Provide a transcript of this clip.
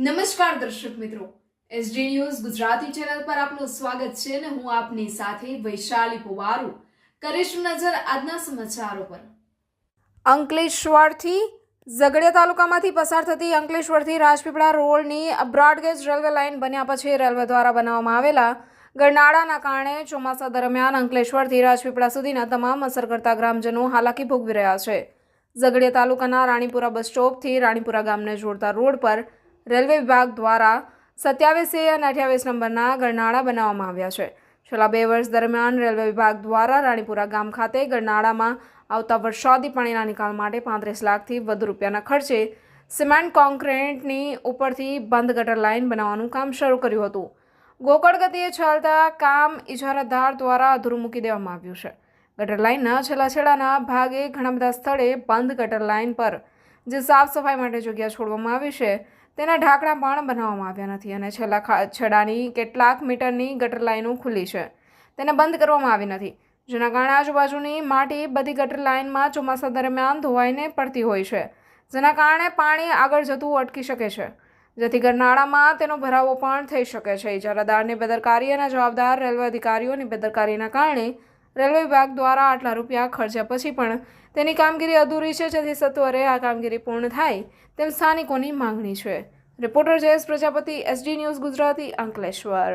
નમસ્કાર દર્શક મિત્રો, એસડી ન્યૂઝ ગુજરાતી ચેનલ પર આપનું સ્વાગત છે અને હું આપની સાથે વૈશાલી પુવારુ કરીશું નજર આજના સમાચારો પર। અંકલેશ્વરથી ઝઘડિયા તાલુકામાંથી પસાર થતી અંકલેશ્વરથી રાજપીપળા રોડની બ્રોડગેજ રેલવે લાઇન બન્યા પછી રેલવે દ્વારા બનાવવામાં આવેલા ગરનાળાના કારણે ચોમાસા દરમિયાન અંકલેશ્વરથી રાજપીપળા સુધીના તમામ અસર કરતા ગ્રામજનો હાલાકી ભોગવી રહ્યા છે। ઝઘડિયા તાલુકાના રાણીપુરા બસ સ્ટોપથી રાણીપુરા ગામને જોડતા રોડ પર રેલવે વિભાગ દ્વારા 27A અને 28 નંબરના ગરનાળા બનાવવામાં આવ્યા છે। છેલ્લા 2 વર્ષ દરમિયાન રેલવે વિભાગ દ્વારા રાણીપુરા ગામ ખાતે ગરનાળામાં આવતા વરસાદી પાણીના નિકાલ માટે 35 લાખથી વધુ રૂપિયાના ખર્ચે સિમેન્ટ કોન્ક્રીટની ઉપરથી બંધ ગટર લાઇન બનાવવાનું કામ શરૂ કર્યું હતું। ગોકળ ગતિએ ચાલતા કામ ઇજારાદાર દ્વારા અધૂરું મૂકી દેવામાં આવ્યું છે। ગટર લાઇનના છેલ્લાના ભાગે ઘણા બધા સ્થળે બંધ ગટર લાઇન પર જે સાફ સફાઈ માટે જગ્યા છોડવામાં આવી છે તેના ઢાંકણા પણ બનાવવામાં આવ્યા નથી અને છેલ્લા છેડાની કેટલાક મીટરની ગટર લાઇનો ખુલ્લી છે તેને બંધ કરવામાં આવી નથી, જેના કારણે આજુબાજુની માટી બધી ગટર લાઇનમાં ચોમાસા દરમિયાન ધોવાઈને પડતી હોય છે, જેના કારણે પાણી આગળ જતું અટકી શકે છે, જેથી ગરનાળામાં તેનો ભરાવો પણ થઈ શકે છે। ઇજારાદારની બેદરકારી અને જવાબદાર રેલવે અધિકારીઓની બેદરકારીના કારણે રેલવે વિભાગ દ્વારા આટલા રૂપિયા ખર્ચ્યા પછી પણ તેની કામગીરી અધૂરી છે, જેથી સત્વરે આ કામગીરી પૂર્ણ થાય તેમ સ્થાનિકોની માંગણી છે। Reporter Jayesh Prajapati, SD news Gujarati, Ankleshwar.